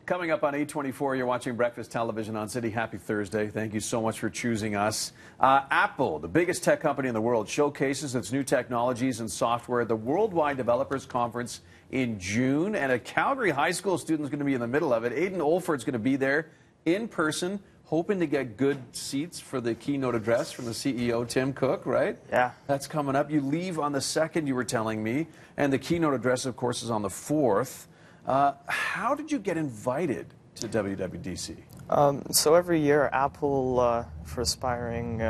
Coming up on 8:24, you're watching Breakfast Television on City. Happy Thursday. Thank you so much for choosing us. Apple, the biggest tech company in the world, showcases its new technologies and software at the Worldwide Developers Conference in June. And a Calgary high school student is going to be in the middle of it. Aiden Olford's going to be there in person, hoping to get good seats for the keynote address from the CEO, Tim Cook, right? Yeah. That's coming up. You leave on the 2nd, you were telling me, and the keynote address, of course, is on the 4th. How did you get invited to WWDC? So every year, Apple, for aspiring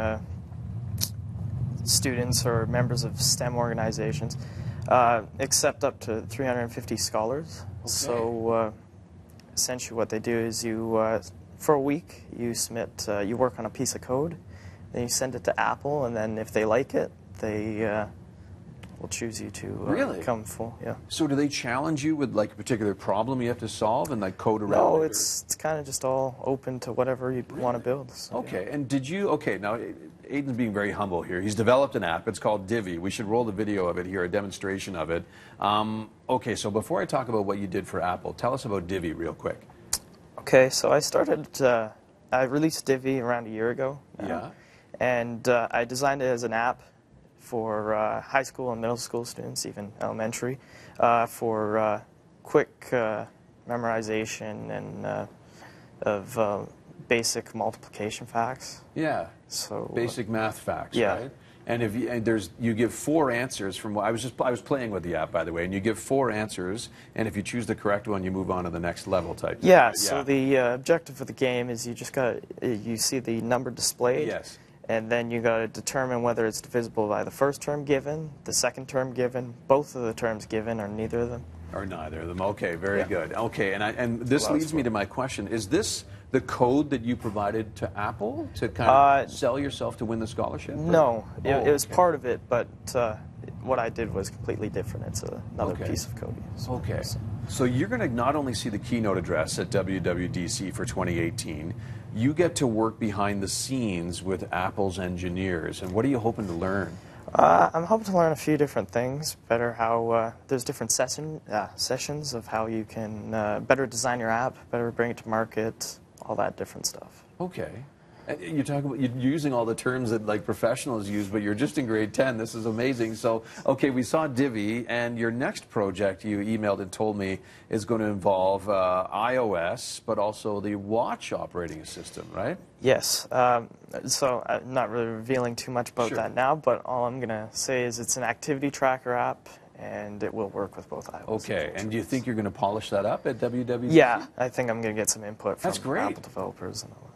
students or members of STEM organizations, accept up to 350 scholars. Okay. So essentially what they do is you, for a week, you submit, you work on a piece of code, then you send it to Apple, and then if they like it, they will choose you to come full. Yeah. So do they challenge you with like a particular problem you have to solve and like code around it? No, it's kind of just all open to whatever you want to build. So, okay, yeah. And did you, okay, now Aiden's being very humble here. He's developed an app. It's called Divi. We should roll the video of it here, a demonstration of it. Okay, so before I talk about what you did for Apple, tell us about Divi real quick. Okay, so I started, I released Divi around a year ago. Yeah. And I designed it as an app for high school and middle school students, even elementary, for quick memorization and of basic multiplication facts. Yeah. So basic math facts, yeah. Right? And if you, you give 4 answers from what I was playing with the app, by the way, and you give 4 answers, and if you choose the correct one, you move on to the next level type. Yeah. Right? So the objective of the game is you just got you see the number displayed. Yes. And then you got to determine whether it's divisible by the first term given, the second term given, both of the terms given, or neither of them. Or neither of them. Okay, very good. Okay, and this leads me to my question: is this the code that you provided to Apple to kind of sell yourself to win the scholarship? No, it was part of it, but what I did was completely different. It's another piece of code. Okay. So you're going to not only see the keynote address at WWDC for 2018, you get to work behind the scenes with Apple's engineers. And what are you hoping to learn? I'm hoping to learn a few different things. Better how there's different sessions of how you can better design your app, better bring it to market, all that different stuff. Okay. And you talk about you're using all the terms that like professionals use, but you're just in grade 10. This is amazing. So, okay, we saw Divi, and your next project you emailed and told me is going to involve iOS, but also the Watch operating system, right? Yes. So I'm not really revealing too much about that now, but all I'm going to say is it's an activity tracker app, and it will work with both iOS. Okay. And do you think you're going to polish that up at WWDC? Yeah, I think I'm going to get some input from great. Apple developers and all that.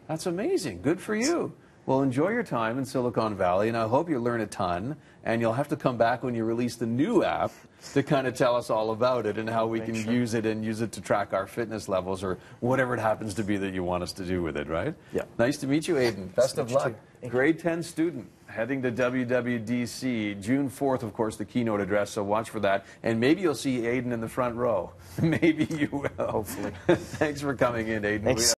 That's amazing. Good for you. Well, enjoy your time in Silicon Valley, and I hope you learn a ton. And you'll have to come back when you release the new app to kind of tell us all about it and how we can use it and use it to track our fitness levels or whatever it happens to be that you want us to do with it, right? Yeah. Nice to meet you, Aiden. Best of luck. Grade 10 student heading to WWDC. June 4th, of course, the keynote address, so watch for that. And maybe you'll see Aiden in the front row. Maybe you will. Hopefully. Thanks for coming in, Aiden. Thanks.